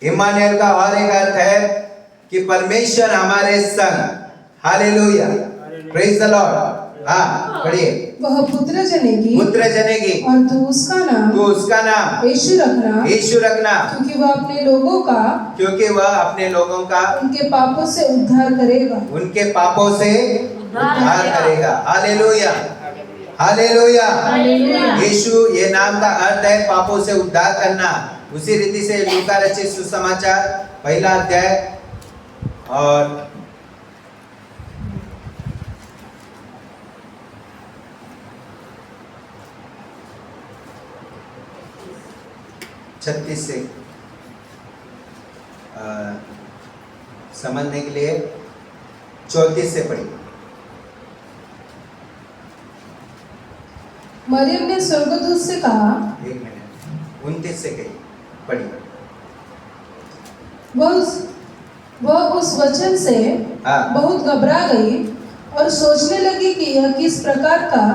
Immanuel का और एक अर्थ है कि परमेश्वर हमारे संग। Hallelujah, praise the Lord. हाँ पढ़िए। वह पुत्र जनेगी, पुत्र जनेगी, और तू उसका नाम यीशु रखना, क्योंकि वह अपने लोगों का उनके पापों से उद्धार करेगा। Hallelujah, hallelujah. यीशु ये नाम का अर्थ है पापों से उद्धार करना। उसी रीति से लूका रचित सुसमाचार 1 अध्याय और 36 से समझने के लिए 34 से पढ़िए। मरियम ने स्वर्गदूत से कहा, 1 मिनट 29 से कही पढ़िए। वह उस वचन से बहुत घबरा गई और सोचने लगी कि यह किस प्रकार का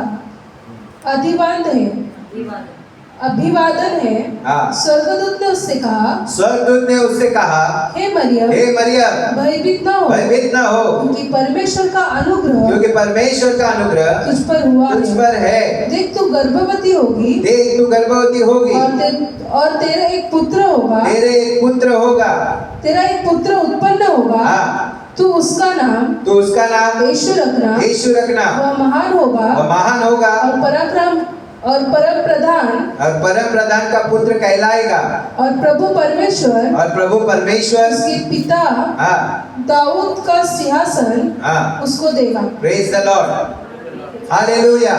अभिवादन है। स्वर्गदूत ने उससे कहा, हे मरियम, भयभीत न हो, क्योंकि परमेश्वर का अनुग्रह तुझ पर है। देख तू गर्भवती होगी और तेरा एक पुत्र उत्पन्न होगा। तू उसका नाम यीशु रखना। वह महान होगा और परम प्रधान का पुत्र कहलाएगा। और प्रभु परमेश्वर उसके पिता दाऊद का सिंहासन उसको देगा। Praise the Lord, hallelujah,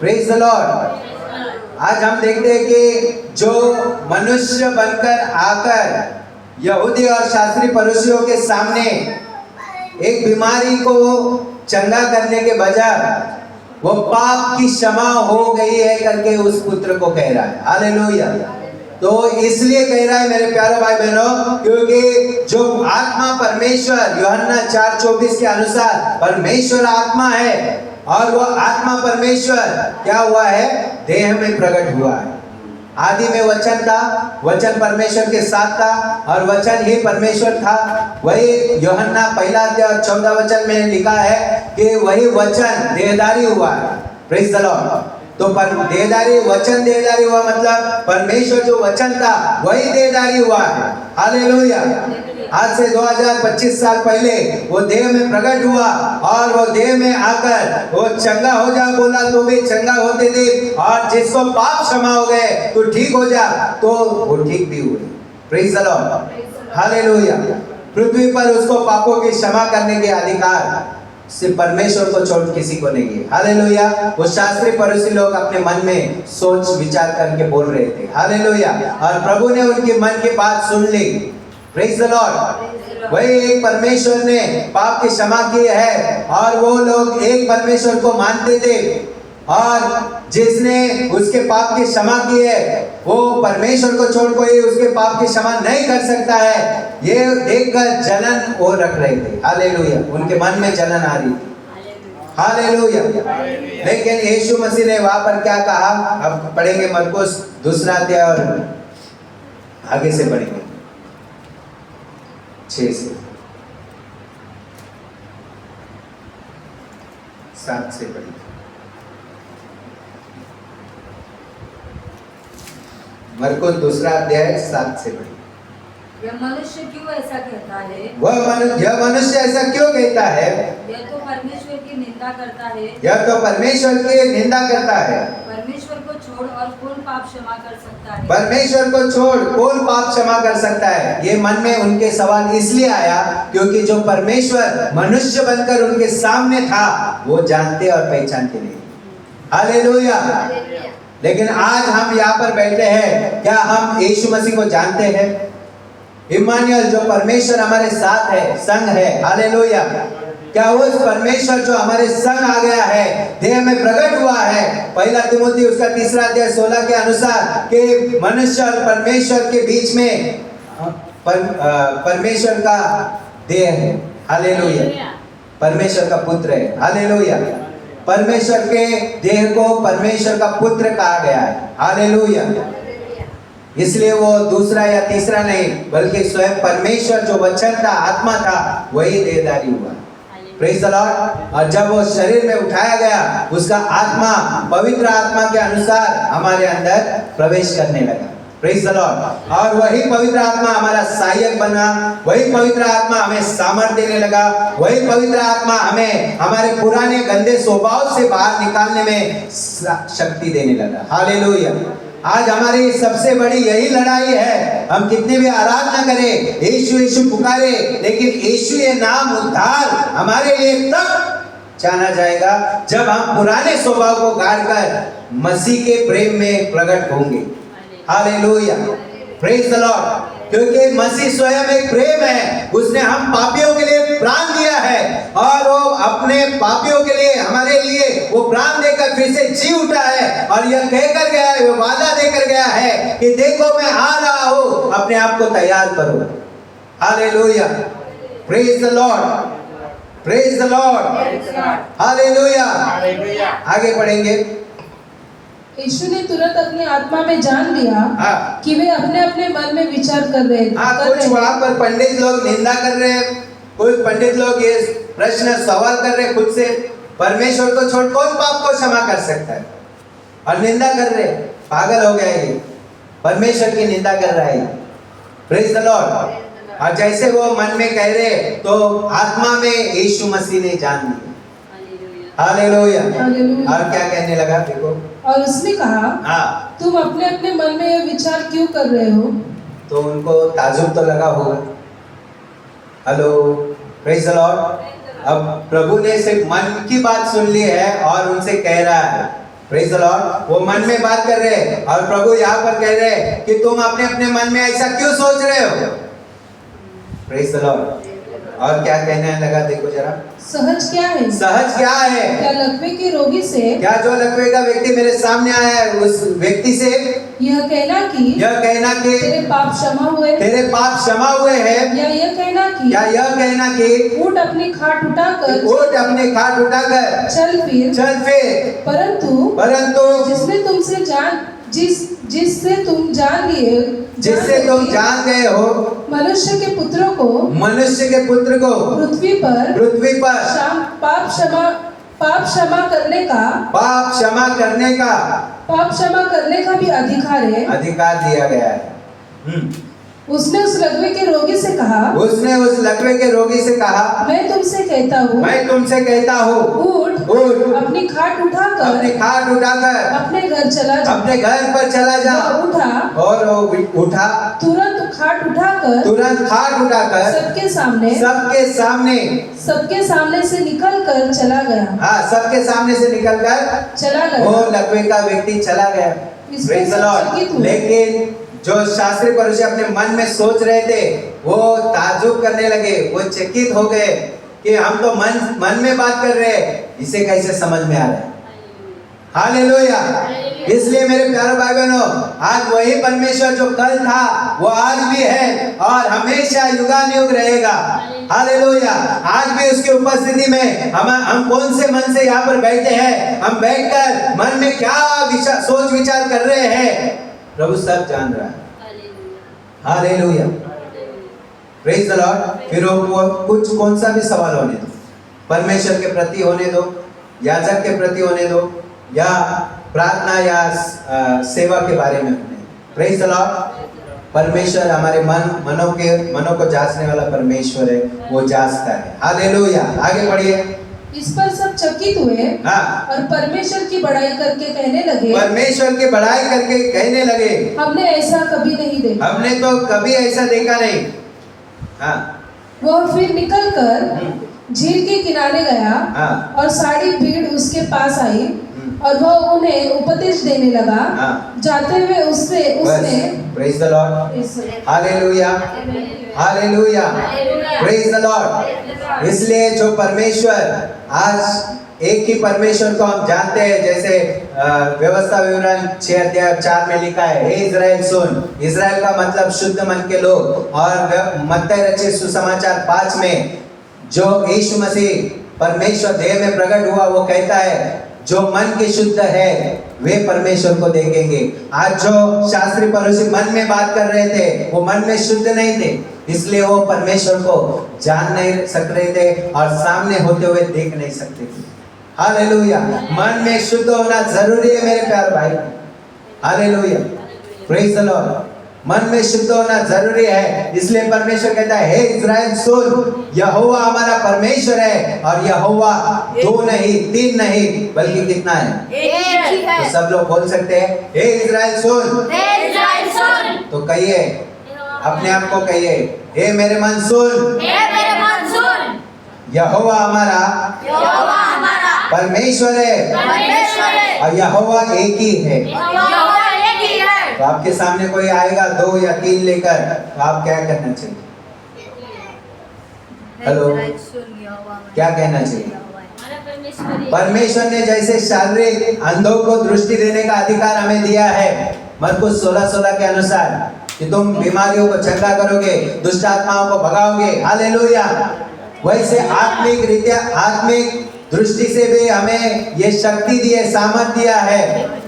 praise the Lord. आज हम देखते हैं कि जो मनुष्य बनकर आकर यहूदी और शास्त्री फरीसियों के सामने एक बीमारी को चंगा करने के बजाय वो पाप की क्षमा हो गई है करके उस पुत्र को कह रहा है। हालेलुया। तो इसलिए कह रहा है मेरे प्यारे भाई बहनों, क्योंकि जो आत्मा परमेश्वर यूहन्ना 4:24 के अनुसार परमेश्वर आत्मा है और वो आत्मा परमेश्वर क्या हुआ है, देह में प्रकट हुआ है। आदि में वचन था, वचन परमेश्वर के साथ था और वचन ही परमेश्वर था। वही यूहन्ना 1 अध्याय और 14 वचन में लिखा है कि वही वचन देहधारी हुआ है। Praise the Lord. तो देहधारी हुआ मतलब परमेश्वर जो वचन था वही देहधारी हुआ है। हालेलुया। आज से 2025 साल पहले वो देह में प्रकट हुआ और वो देह में आकर वो चंगा हो जा बोला तो भी चंगा होते थे, और जिसको पाप क्षमा हो गए तो ठीक हो जा, तो वो ठीक भी हुए। Praise the Lord, hallelujah. पृथ्वी पर उसको पापों की क्षमा करने के अधिकार सिर्फ परमेश्वर को छोड़ किसी को नहीं है। हालेलुया। वो शास्त्री फरीसी लोग अपने मन में सोच विचार करके बोल रहे थे। हालेलुया। और प्रभु ने उनके मन की बात सुन ली। Praise the Lord. वही एक परमेश्वर ने पाप की क्षमा की है और वो लोग एक परमेश्वर को मानते थे, और जिसने उसके पाप की क्षमा की है वो परमेश्वर को छोड़ कोई उसके पाप की क्षमा नहीं कर सकता है। ये देखकर जलन वो रख रहे थे। हालेलुया। उनके मन में जलन आ रही थी। हालेलुया। लेकिन यीशु मसीह ने वहां पर क्या कहा, अब पढ़ेंगे मरकुस 2 अध्याय और आगे से पढ़ेंगे 6 से 7 से पढ़ेंगे। मरकुस 2 अध्याय 7 से पढ़ेंगे। यह मनुष्य क्यों ऐसा कहता है? यह मनुष्य ऐसा क्यों कहता है? यह तो परमेश्वर की निंदा करता है। परमेश्वर को छोड़ और कौन पाप क्षमा कर सकता है? परमेश्वर को छोड़ कौन पाप क्षमा कर सकता है? ये मन में उनके सवाल इसलिए आया क्योंकि जो परमेश्वर मनुष्य बनकर उनके सामने था वो जानते और पहचानते नहीं। हालेलुया। लेकिन आज हम यहाँ पर बैठे हैं, क्या हम यीशु मसीह को जानते हैं? इम्मानुएल जो परमेश्वर हमारे साथ है, संग है। हालेलुया। क्या उस परमेश्वर जो हमारे संग आ गया है, देह में प्रकट हुआ है, 1 तिमोथी उसका 3 अध्याय 16 के अनुसार कि मनुष्य और परमेश्वर के बीच में परमेश्वर का देह है। हालेलुया। परमेश्वर का पुत्र है। हालेलुया। परमेश्वर के देह को परमेश्वर का पुत्र कहा गया है। हालेलुया। इसलिए वो दूसरा या तीसरा नहीं, बल्कि स्वयं परमेश्वर जो वचन था, आत्मा था, वही देहधारी हुआ। Praise the Lord. और जब वो शरीर में उठाया गया, उसका आत्मा पवित्र आत्मा के अनुसार हमारे अंदर प्रवेश करने लगा। Praise the Lord. और वही पवित्र आत्मा हमारा सहायक बना, वही पवित्र आत्मा हमें सामर्थ्य देने लगा, वही पवित्र आत्मा हमें हमारे पुराने गंदे स्वभाव से बाहर निकालने में शक्ति देने लगा। हालेलुया। आज हमारी सबसे बड़ी यही लड़ाई है। हम कितनी भी आराधना करें, यीशु यीशु पुकारे, लेकिन यीशु ये नाम उद्धार हमारे लिए तब जाना जाएगा जब हम पुराने स्वभाव को गाड़ कर मसीह के प्रेम में प्रकट होंगे। Hallelujah, praise the Lord. क्योंकि मसीह स्वयं एक प्रेम है, उसने हम पापियों के लिए प्राण दिया है, और वो अपने पापियों के लिए, हमारे लिए वो प्राण देकर फिर से जी उठा है, और यह कहकर गया है, वो वादा देकर गया है कि देखो मैं आ रहा हूं, अपने आप को तैयार करो। Hallelujah, praise the Lord, praise the Lord, hallelujah. आगे पढ़ेंगे। यीशु ने तुरंत अपनी आत्मा में जान लिया कि वे अपने अपने मन में विचार कर रहे थे। कुछ वहां पर पंडित लोग निंदा कर रहे हैं, कुछ पंडित लोग ये प्रश्न सवाल कर रहे हैं खुद से, परमेश्वर को छोड़ कौन पाप को क्षमा कर सकता है, और निंदा कर रहे, पागल हो गया ये, परमेश्वर की निंदा कर रहा है। Praise the Lord. और जैसे वो मन में कह रहे, तो आत्मा में यीशु मसीह ने जान लिया। हालेलुया। और क्या कहने लगा, देखो। और उसने कहा, तुम अपने अपने मन में यह विचार क्यों कर रहे हो? तो उनको ताजुब तो लगा होगा। Hello, praise the Lord. अब प्रभु ने सिर्फ मन की बात सुन ली है और उनसे कह रहा है, प्रेज द लॉर्ड। वो मन में बात कर रहे हैं, और प्रभु यहाँ पर कह रहे हैं कि तुम अपने अपने मन में ऐसा क्यों सोच रहे हो। Praise the Lord. और क्या कहने लगा, देखो जरा। सहज क्या है? सहज क्या है? क्या लकवे के रोगी से, क्या जो लकवे का व्यक्ति मेरे सामने आया है, उस व्यक्ति से यह कहना कि तेरे पाप क्षमा हुए, तेरे पाप क्षमा हुए हैं, या यह कहना कि उठ अपनी खाट उठाकर चल फिर। परंतु जिससे तुम जान गए हो, मनुष्य के पुत्र को पृथ्वी पर पाप क्षमा करने का भी अधिकार दिया गया है। उसने उस लकवे के रोगी से कहा, मैं तुमसे कहता हूँ, उठ अपनी खाट उठाकर अपने घर पर चला जा। और उठा, तुरंत खाट उठाकर सबके सामने से निकलकर चला गया। सबके सामने से निकलकर वो लकवे का व्यक्ति चला गया। Praise the Lord. लेकिन जो शास्त्री पुरुष अपने मन में सोच रहे थे, वो ताजुब करने लगे, वो चकित हो गए कि हम तो मन में बात कर रहे हैं, इसे कैसे समझ में आ रहा है। हालेलुया। इसलिए मेरे प्यारे भाई बहनों, आज वही परमेश्वर जो कल था, वो आज भी है और हमेशा युगानुयुग रहेगा। हालेलुया। आज भी उसकी उपस्थिति में हम कौन से मन से यहाँ पर बैठे हैं, हम बैठकर मन में क्या सोच विचार कर रहे हैं, प्रभु सब जान रहा है। हालेलुया। Praise the Lord. फिर वो कुछ कौन सा भी सवाल होने दो, परमेश्वर के प्रति होने दो, याजक के प्रति होने दो, या प्रार्थना या सेवा के बारे में होने। Praise the Lord. परमेश्वर हमारे मनों को जांचने वाला परमेश्वर है, वो जांचता है। हालेलुया। आगे बढ़िए। इस पर सब चकित हुए और परमेश्वर की बड़ाई करके कहने लगे, हमने ऐसा कभी नहीं देखा। हमने तो कभी ऐसा देखा नहीं। वह फिर निकलकर झील के किनारे गया और सारी भीड़ उसके पास आई और वह उन्हें उपदेश देने लगा। जाते हुए उसने praise the Lord. Hallelujah. Hallelujah. Praise the Lord. इसलिए जो परमेश्वर, आज एक ही परमेश्वर को हम जानते हैं, जैसे व्यवस्था विवरण 6:4 में लिखा है, हे इज़राइल सुन। इज़राइल का मतलब शुद्ध मन के लोग। और मत्ती रचित सुसमाचार 5 में जो यीशु मसीह परमेश्वर देह में प्रकट हुआ, वो कहता है जो मन के शुद्ध है वे परमेश्वर को देखेंगे। आज जो शास्त्री पड़ोसी मन में बात कर रहे थे वो मन में शुद्ध नहीं थे, इसलिए वो परमेश्वर को जान नहीं सक रहे थे और सामने होते हुए देख नहीं सकते थे। हालेलुया। मन में शुद्ध होना जरूरी है मेरे प्यारे भाई। Hallelujah, praise the Lord. मन में शुद्ध होना जरूरी है, इसलिए परमेश्वर कहता है, हे इस्राएल सुन, यहोवा हमारा परमेश्वर है और यहोवा दो नहीं, तीन नहीं, बल्कि कितना है? एक ही है। तो सब लोग बोल सकते हैं, हे इस्राएल सुन। हे इस्राएल सुन। तो कहिए, अपने आप को कहिए, हे मेरे मन सुन। हे मेरे मन सुन। यहोवा हमारा परमेश्वर है और यहोवा एक ही है। तो आपके सामने कोई आएगा 2 या 3 लेकर, तो आप क्या करना चाहिए? हेलो, क्या कहना चाहिए? परमेश्वर ने जैसे शारीरिक अंधों को दृष्टि देने का अधिकार हमें दिया है, मरकुस 16:16 के अनुसार, कि तुम बीमारियों को चंगा करोगे, दुष्ट आत्माओं को भगाओगे। हालेलुया। वैसे आत्मिक रीत्या, आत्मिक दृष्टि से भी हमें ये शक्ति दी है, सामर्थ दिया है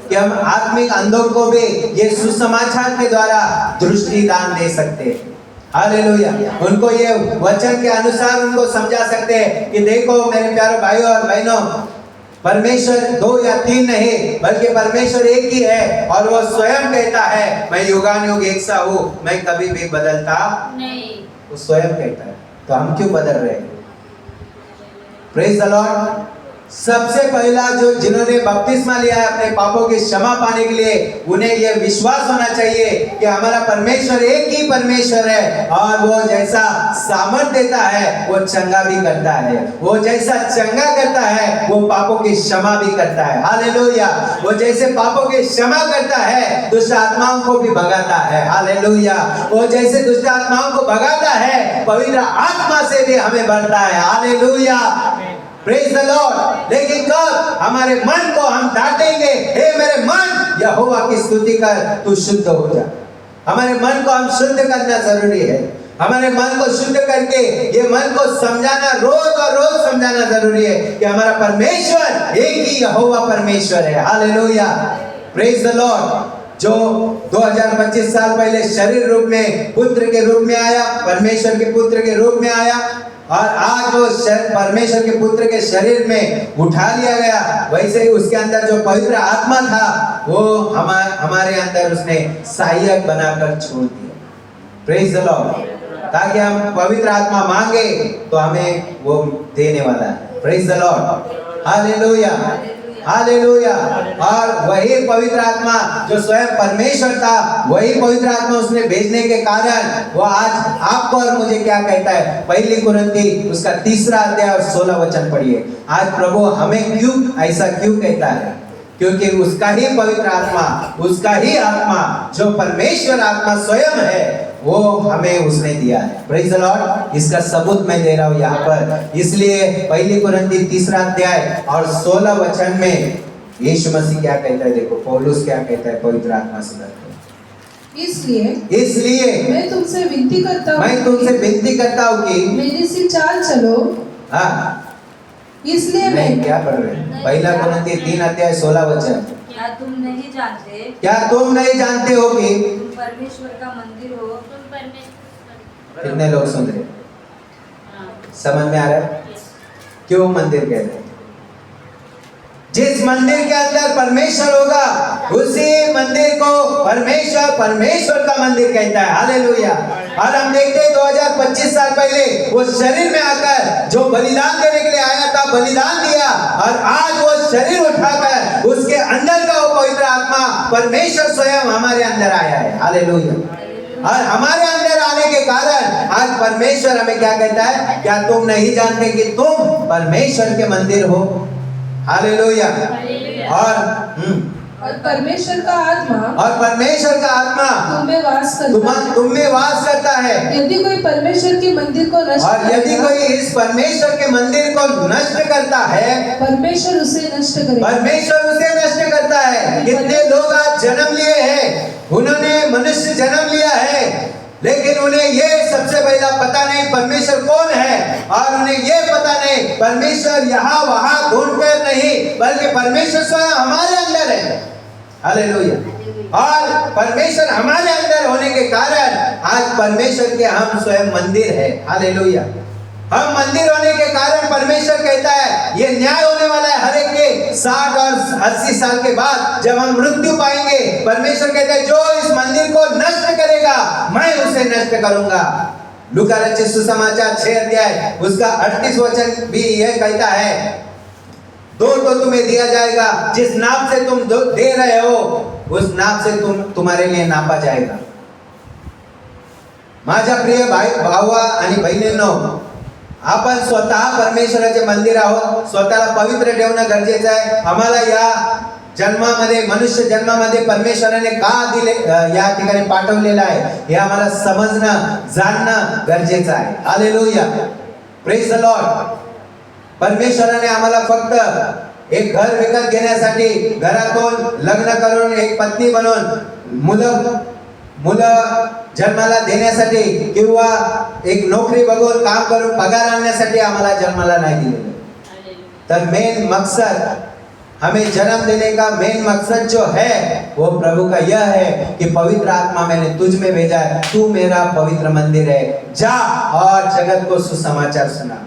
कि हम आत्मिक अंधों को भी ये सुसमाचार के द्वारा दृष्टि दान दे सकते हैं। हालेलुया। उनको ये वचन के अनुसार उनको समझा सकते हैं कि देखो मेरे प्यारे भाइयों और बहनों, परमेश्वर 2 या 3 नहीं, बल्कि परमेश्वर एक ही है और वो स्वयं कहता है, मैं युगानुयुग एक सा हूँ, मैं कभी भी बदलता नहीं। वो स्वयं कहता है, तो हम क्यों बदल रहे हैं? Praise the Lord. सबसे पहला जो जिन्होंने बपतिस्मा लिया है अपने पापों की क्षमा पाने के लिए, उन्हें यह विश्वास होना चाहिए कि हमारा परमेश्वर एक ही परमेश्वर है और वो जैसा सामर्थ देता है वो चंगा भी करता है, वो जैसा चंगा करता है वो पापों की क्षमा भी करता है। हालेलुया। वो जैसे पापों की क्षमा करता है दुष्ट आत्माओं को भी भगाता है। हालेलुया। वो जैसे दुष्ट आत्माओं को भगाता है, पवित्र आत्मा से भी हमें भरता है। Hallelujah, praise the Lord. लेकिन कब? हमारे मन को हम डांटेंगे, हे मेरे मन, यहोवा की स्तुति कर, तू शुद्ध हो जा। हमारे मन को हम शुद्ध करना जरूरी है। हमारे मन को शुद्ध करके ये मन को समझाना, रोज और रोज समझाना जरूरी है कि हमारा परमेश्वर एक ही यहोवा परमेश्वर है। Hallelujah, praise the Lord. जो 2025 साल पहले शरीर रूप में पुत्र के रूप में आया, परमेश्वर के पुत्र के रूप में आया, और आज वो परमेश्वर के पुत्र के शरीर में उठा लिया गया, वैसे ही उसके अंदर जो पवित्र आत्मा था वो हमारे अंदर उसने सहायक बनाकर छोड़ दिया। Praise the Lord. ताकि हम पवित्र आत्मा मांगे तो हमें वो देने वाला है। Praise the Lord. Hallelujah, hallelujah. और वही पवित्र आत्मा जो स्वयं परमेश्वर था, वही पवित्र आत्मा उसने भेजने के कारण वो आज आपको और मुझे क्या कहता है? पहली कुरिन्थी उसका 3 अध्याय और 16 वचन पढ़िए। आज प्रभु हमें क्यों ऐसा क्यों कहता है? क्योंकि उसका ही पवित्र आत्मा, उसका ही आत्मा जो परमेश्वर आत्मा स्वयं है, वो हमें उसने दिया है। Praise the Lord. इसका सबूत मैं दे रहा हूँ यहाँ पर। इसलिए पहली कुरिन्थी 3 अध्याय और 16 वचन में यीशु मसीह क्या कहता है? देखो पौलुस क्या कहता है पवित्र आत्मा से। इसलिए मैं तुमसे विनती करता हूँ कि मेरी सी चाल चलो। हाँ, इसलिए मैं क्या पढ़ रहे हैं? पहला कुरिन्थी 3 अध्याय 16 वचन। क्या तुम नहीं जानते हो कि तुम परमेश्वर का मंदिर हो? कितने लोग सुन रहे? समझ में आ रहा है क्यों मंदिर कह रहे हैं? जिस मंदिर के अंदर परमेश्वर होगा उसी मंदिर को परमेश्वर का मंदिर कहता है। हालेलुया। और हम देखते हैं 2025 साल पहले वो शरीर में आकर जो बलिदान देने के लिए आया था, बलिदान दिया, और आज वो शरीर उठाकर उसके अंदर का वो पवित्र आत्मा परमेश्वर स्वयं हमारे अंदर आया है। हालेलुया। और हमारे अंदर आने के कारण आज परमेश्वर हमें क्या कहता है? क्या तुम नहीं जानते कि तुम परमेश्वर के मंदिर हो? हालेलुया। और परमेश्वर का आत्मा तुम में वास करता है। यदि कोई परमेश्वर के मंदिर को नष्ट और यदि कोई इस परमेश्वर के मंदिर को नष्ट करता है, परमेश्वर उसे नष्ट करता है। कितने लोग आज जन्म लिए हैं, उन्होंने मनुष्य जन्म लिया है, लेकिन उन्हें ये सबसे पहला पता नहीं परमेश्वर कौन है, और उन्हें ये पता नहीं परमेश्वर यहाँ वहाँ ढूंढकर नहीं, बल्कि परमेश्वर स्वयं हमारे अंदर है। हालेलुया। और परमेश्वर हमारे अंदर होने के कारण आज परमेश्वर के हम स्वयं मंदिर है। हालेलुया। हम मंदिर होने के कारण परमेश्वर कहता है ये न्याय होने वाला है हर एक के 60 और 80 साल के बाद जब हम मृत्यु पाएंगे। परमेश्वर कहता है जो इस मंदिर को नष्ट करेगा मैं उसे नष्ट करूंगा। लूका रचित सुसमाचार 6 अध्याय उसका 38 वचन भी यह कहता है, दो तो तुम्हें दिया जाएगा, जिस नाप से तुम दे रहे हो उस नाप से तुम्हारे लिए नापा जाएगा। माझ्या प्रिय भावा आणि बहिणींनो, आपण स्वतः परमेश्वराचे मंदिर आहोत। स्वतःला पवित्र ठेवणं गरजेचं आहे। आम्हाला या जन्मामध्ये मनुष्य जन्मामध्ये परमेश्वराने का दिले या ठिकाणी पाठवलेलं आहे हे आम्हाला समजणं जाणणं गरजेचं आहे। Hallelujah, praise the Lord. परमेश्वराने आम्हाला फक्त एक घर विकत घेण्यासाठी घरातून लग्न करून एक पत्नी बनवून मुलं जन्माला देण्यासाठी किंवा एक नोकरी बघून काम करून पगार आणण्यासाठी आम्हाला जन्माला नाही दिलेलं। तर मेन मकसद, हमें जन्म देने का मेन मकसद जो है वो प्रभु का यह है कि पवित्र आत्मा मैंने तुझ में भेजा है, तू मेरा पवित्र मंदिर है, जा और जगत को सुसमाचार सुना।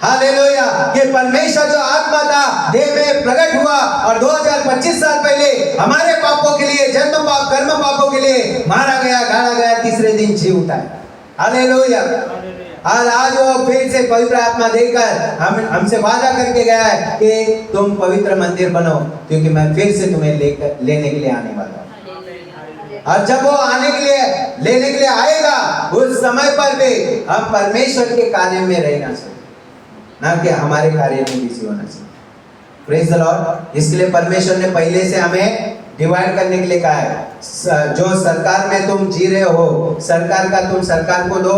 हालेलुया। कि परमेश्वर जो आत्मा था देह में प्रकट हुआ और 2025 साल पहले हमारे पापों के लिए, जन्म पाप कर्म पापों के लिए मारा गया, गाड़ा गया, तीसरे दिन जी उठा है। हालेलुया। और आज वो फिर से पवित्र आत्मा देकर हमसे वादा करके गया है कि तुम पवित्र मंदिर बनो, क्योंकि मैं फिर से तुम्हें लेने के लिए आने वाला हूँ। और जब वो आने के लिए लेने के लिए आएगा उस समय पर भी हम परमेश्वर के कार्य में रहना चाहिए, ना कि हमारे कार्य में बिजी होना चाहिए। Praise the Lord. इसके लिए परमेश्वर ने पहले से हमें डिवाइड करने के लिए कहा है। जो सरकार में तुम जी रहे हो, सरकार का तुम सरकार को दो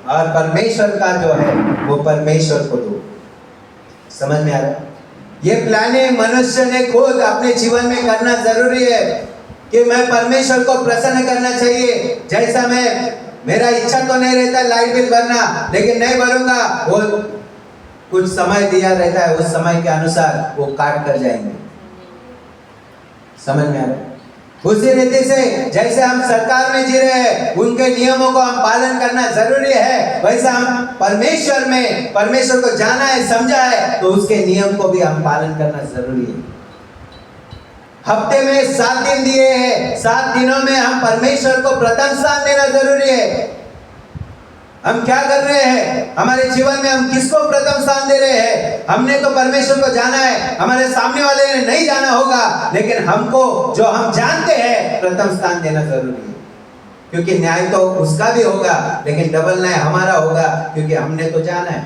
और परमेश्वर का जो है वो परमेश्वर को दो। समझ में आ रहा है? ये प्लानिंग मनुष्य ने खुद अपने जीवन में करना जरूरी है कि मैं परमेश्वर को प्रसन्न करना चाहिए। जैसा मेरा इच्छा तो नहीं रहता लाइट बिल भरना, लेकिन नहीं भरूंगा, वो कुछ समय दिया रहता है, उस समय के अनुसार वो काट कर जाएंगे। समझ में आ रहा है? उसी रीति से जैसे हम सरकार में जी रहे हैं, उनके नियमों को हम पालन करना जरूरी है, वैसा हम परमेश्वर को जाना है, समझा है, तो उसके नियम को भी हम पालन करना जरूरी है। हफ्ते में 7 दिन दिए हैं, 7 दिनों में हम परमेश्वर को प्रथम स्थान देना जरूरी है। हम क्या कर रहे हैं हमारे जीवन में, हम किसको प्रथम स्थान दे रहे हैं? हमने तो परमेश्वर को जाना है, हमारे सामने वाले ने नहीं जाना होगा, लेकिन हमको जो हम जानते हैं प्रथम स्थान देना जरूरी है, क्योंकि न्याय तो उसका भी होगा लेकिन डबल न्याय हमारा होगा, क्योंकि हमने तो जाना है।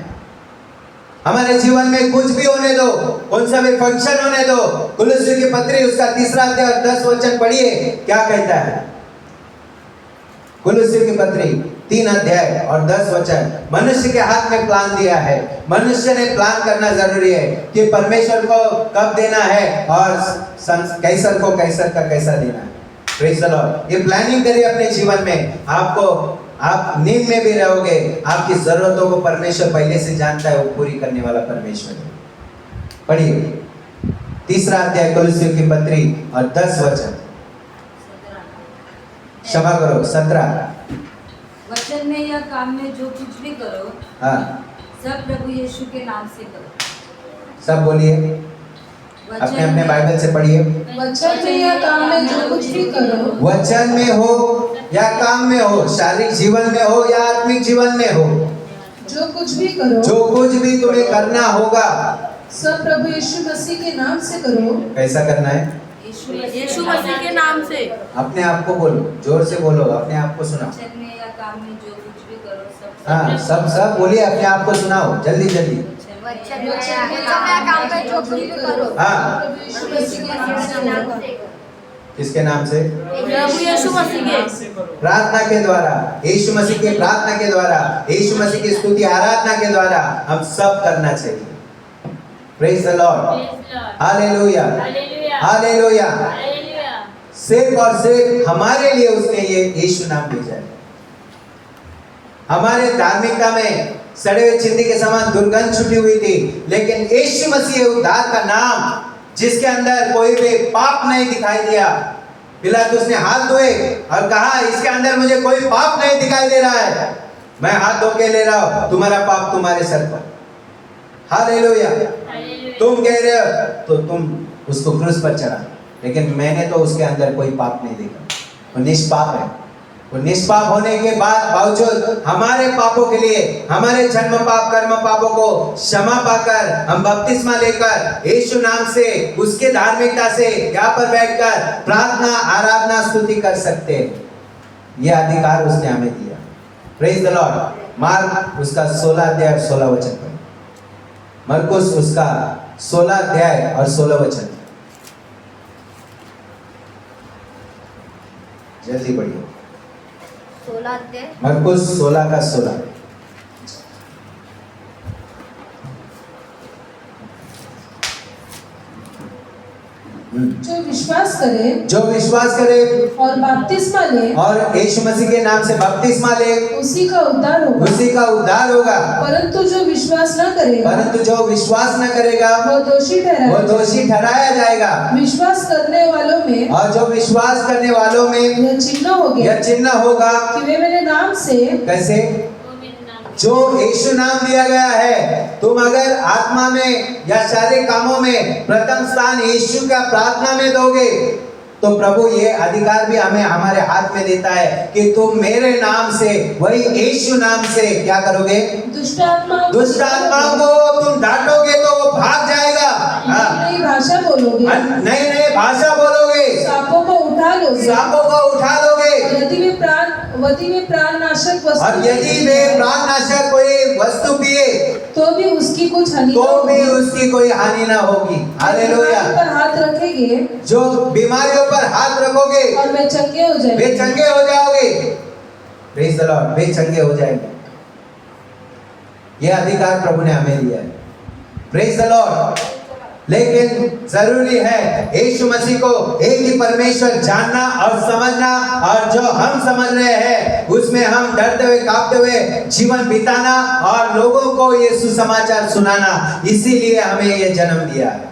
हमारे जीवन में कुछ भी होने दो, कौन सा भी फंक्शन होने दो, कुलुस्सी की पत्री उसका 3 अध्याय और 10 वचन पढ़िए, क्या कहता है? कुलुस्सी की पत्री 3 अध्याय और 10 वचन। मनुष्य के हाथ में प्लान दिया है, मनुष्य ने प्लान करना जरूरी है कि परमेश्वर को कब देना है और कैसर को कैसर का कैसा देना है। Praise the Lord. ये प्लानिंग करिए अपने जीवन में। आप नींद में भी रहोगे, आपकी जरूरतों को परमेश्वर पहले से जानता है, वो पूरी करने वाला परमेश्वर है। पढ़िए 3 अध्याय कुलुस्सी की पत्री और 10 वचन। क्षमा करो 17। वचन में या काम में जो कुछ भी करो, हाँ, सब प्रभु यीशु के नाम से करो। सब बोलिए, अपने अपने बाइबल से पढ़िए। वचन में या काम में जो कुछ भी करो, वचन में हो या काम में हो, शारीरिक जीवन में हो या आत्मिक जीवन में हो, जो कुछ भी करो, जो कुछ भी तुम्हें करना होगा, सब प्रभु यीशु मसीह के नाम से करो। कैसा करना है? यीशु मसीह के नाम से। अपने आप को बोलो, जोर से बोलो, अपने आप को सुनाओ। वचन में या काम में जो कुछ भी करो, हाँ, सब बोलिए, अपने आप को सुनाओ, जल्दी जल्दी। वचन में या काम में जो कुछ भी करो, हाँ, प्रभु यीशु मसीह के नाम से। किसके नाम से? प्रभु यीशु मसीह के। प्रार्थना के द्वारा, यीशु मसीह की प्रार्थना के द्वारा, यीशु मसीह की स्तुति आराधना के द्वारा हम सब करना चाहिए। Praise the Lord. Hallelujah, hallelujah. सिर्फ और सिर्फ हमारे लिए उसने ये यीशु नाम भेजा है। हमारे धार्मिकता में सड़े हुए चिंदी के समान दुर्गंध छुटी हुई थी, लेकिन यीशु मसीह उद्धार का नाम जिसके अंदर कोई भी पाप नहीं दिखाई दिया, पिलातुस ने हाथ धोए और कहा इसके अंदर मुझे कोई पाप नहीं दिखाई दे रहा है, मैं हाथ धो के ले रहा हूं, तुम्हारा पाप तुम्हारे सर पर। हालेलुया। तुम कह रहे हो तो तुम उसको क्रूस पर चढ़ा, लेकिन मैंने तो उसके अंदर कोई पाप नहीं देखा, वो निष्पाप है। वो निष्पाप होने के बावजूद हमारे पापों के लिए, हमारे जन्म पाप कर्म पापों को क्षमा पाकर हम बपतिस्मा लेकर यीशु नाम से, उसके धार्मिकता से यहाँ पर बैठकर प्रार्थना आराधना स्तुति कर सकते हैं। यह अधिकार उसने हमें दिया। Praise the Lord. मार्क उसका 16 अध्याय 16 वचन पर, मरकुस उसका 16 अध्याय और 16 वचन, जल्दी पढ़िए। 16 अध्याय मरकुस 16 का 16। जो विश्वास करे और बपतिस्मा ले, और यीशु मसीह के नाम से बपतिस्मा ले, उसी का उद्धार होगा। परंतु जो विश्वास न करेगा वो दोषी ठहराया जाएगा। विश्वास करने वालों में, और जो विश्वास करने वालों में यह चिन्ह होगा कि वे मेरे नाम से, कैसे? जो यीशु नाम दिया गया है, तुम अगर आत्मा में या शारीरिक कामों में प्रथम स्थान यीशु का प्रार्थना में दोगे, तो प्रभु ये अधिकार भी हमें हमारे हाथ में देता है कि तुम मेरे नाम से, वही यीशु नाम से क्या करोगे? दुष्ट आत्माओं को तुम डांटोगे तो वो भाग जाएगा। नई भाषा बोलोगे, नई भाषा बोलोगे, सांपों को उठा लोगे, यदि वे प्राणनाशक कोई वस्तु पिए तो भी उसकी कोई हानि ना होगी। हालेलुया। पर हाथ रखेंगे, जो बीमारियों पर हाथ रखोगे और वे चंगे हो जाओगे। Praise the Lord. वे चंगे हो जाएंगे। यह अधिकार प्रभु ने हमें दिया है। Praise the Lord. लेकिन जरूरी है यीशु मसीह को एक ही परमेश्वर जानना और समझना, और जो हम समझ रहे हैं उसमें हम डरते हुए कांपते हुए जीवन बिताना और लोगों को ये सुसमाचार सुनाना। इसीलिए हमें ये जन्म दिया है,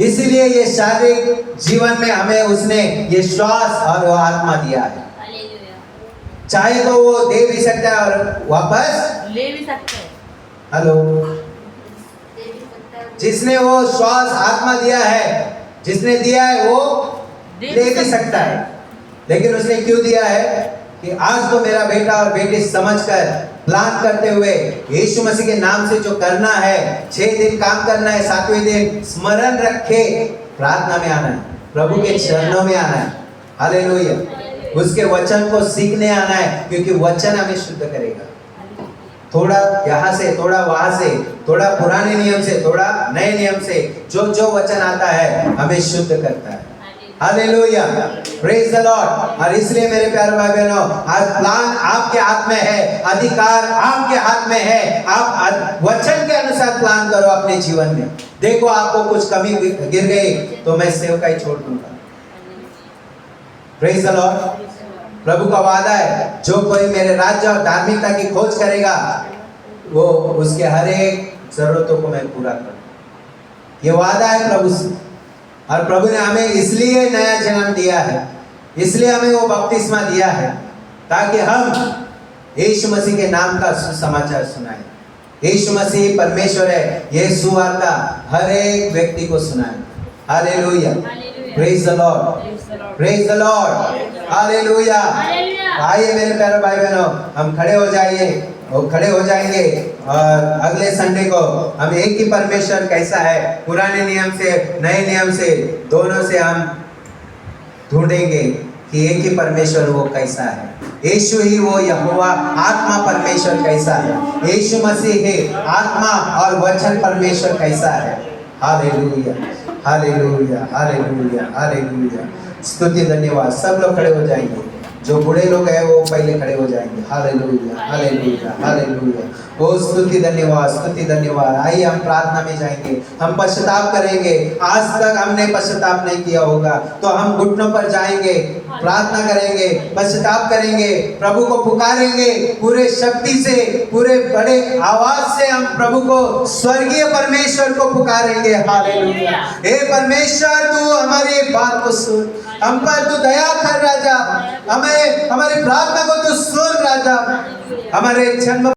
इसीलिए ये शारीरिक जीवन में हमें उसने ये श्वास और वो आत्मा दिया है। चाहे तो वो दे भी सकता है और वापस ले भी सकता है। हेलो। जिसने वो श्वास आत्मा दिया है, जिसने दिया है वो ले भी सकता है। लेकिन उसने क्यों दिया है? कि आज तो मेरा बेटा और बेटी समझकर प्लान करते हुए यीशु मसीह के नाम से जो करना है, 6 दिन काम करना है, 7वें दिन स्मरण रखे प्रार्थना में आना है, प्रभु के चरणों में आना है। हालेलुया। उसके वचन को सीखने आना है, क्योंकि वचन हमें शुद्ध करेगा। थोड़ा यहाँ से, थोड़ा वहां से, थोड़ा पुराने नियम से, थोड़ा नए नियम से, जो वचन आता है हमें शुद्ध करता है। हालेलुया। Praise the Lord. और इसलिए मेरे प्यारे भाई बहनों, आज प्लान आपके हाथ में है, अधिकार आपके हाथ में है। आप वचन के अनुसार प्लान करो अपने जीवन में। देखो आपको कुछ कमी गिर गई तो मैं सेवकाई छोड़ दूंगा। Praise the Lord. प्रभु का वादा है, जो कोई मेरे राज्य और धार्मिकता की खोज करेगा वो उसके हर एक जरूरतों को मैं पूरा करूं। ये वादा है प्रभु से। और प्रभु ने हमें इसलिए नया जन्म दिया है, इसलिए हमें वो बपतिस्मा दिया है, ताकि हम यीशु मसीह के नाम का सुसमाचार सुनाएं। यीशु मसीह परमेश्वर है, ये सुवार्ता हर एक व्यक्ति को सुनाएं। Hallelujah. Praise the Lord. Praise the Lord. Hallelujah. आइए मेरे प्यारे भाई बहनों, हम खड़े हो जाएंगे और अगले संडे को हम एक ही परमेश्वर कैसा है, पुराने नियम से नए नियम से दोनों से हम ढूंढेंगे कि एक ही परमेश्वर वो कैसा है। यीशु ही वो यहोवा आत्मा परमेश्वर कैसा है, यीशु मसीह है आत्मा और वचन परमेश्वर कैसा है। हालेलुया। हालेलुया। हालेलुया। हालेलुया। स्तुति धन्यवाद। सब लोग खड़े हो जाएंगे, जो बूढ़े लोग हैं वो पहले खड़े हो जाएंगे। हालेलुया। हालेलुया। हालेलुया। ओ स्तुति धन्यवाद, स्तुति धन्यवाद। आइए हम प्रार्थना में जाएंगे, हम पश्चाताप करेंगे। आज तक हमने पश्चाताप नहीं किया होगा तो हम घुटनों पर जाएंगे, प्रार्थना करेंगे, पश्चाताप करेंगे, प्रभु को पुकारेंगे पूरे शक्ति से, पूरे बड़े आवाज से हम प्रभु को, स्वर्गीय परमेश्वर को पुकारेंगे। हालेलुया। हे परमेश्वर, तू हमारी बात को सुन, हम पर तू दया कर राजा, हमें हमारी प्रार्थना को तू सुन राजा, हमारे जन्म